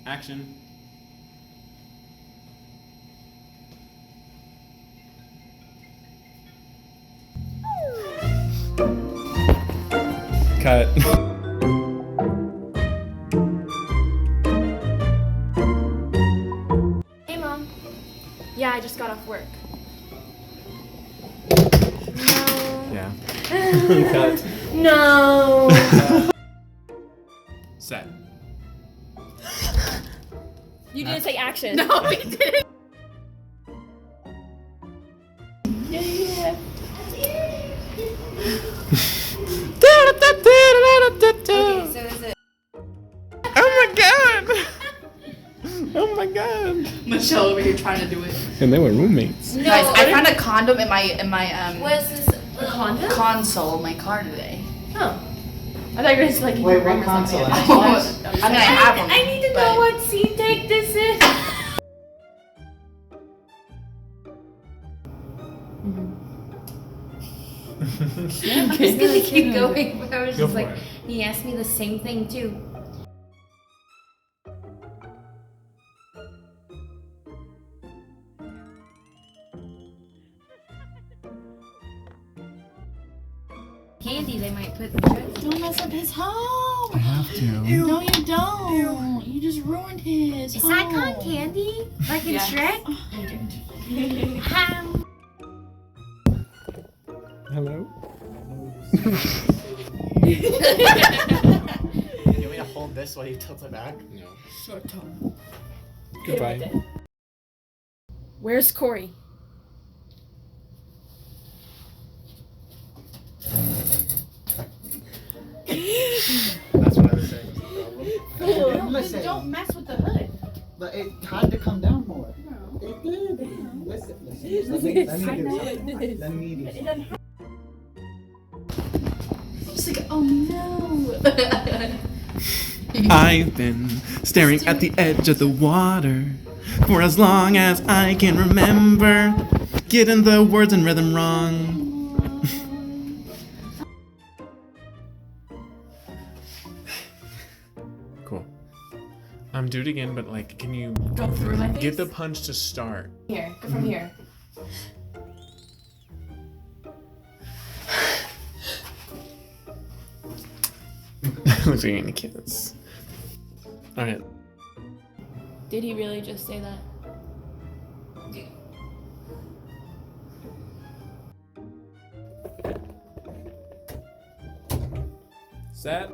Action. Cut. Hey, Mom. Yeah, I just got off work. No. Yeah. Cut. No. Set. You didn't say action. No, we didn't. Yeah. Okay, so is it? Oh my god! Oh my god! Michelle over here trying to do it. And they were roommates. No, Guys, I found a condom in my what is this? A condom? console of my car today. Oh. I thought you were just like. Wait, what console? I mean, I have them. I need to know what scene take this is. I'm just gonna keep going, but I was Go just for like, it. he asked me the same thing too. Candy, they might put. Don't mess up his home. I have to. No, you don't. You just ruined his Is home. that cotton candy? Like in Yeah. Shrek? Hello? You want me to hold this while you tilt it back? No. Short tongue. Goodbye. Where's Corey? That's what I was saying was the problem. Listen, Don't mess with the hood. but it had to come down more. It did. Listen. Let me do something. Let me do something. Just like, oh no. I've been staring at the edge of the water for as long as I can remember, getting the words and rhythm wrong. Cool. Do it again, but like, can you Go through my face? get the punch to start? Here, go from here. Looks like any kids. Alright. Did he really just say that? Set.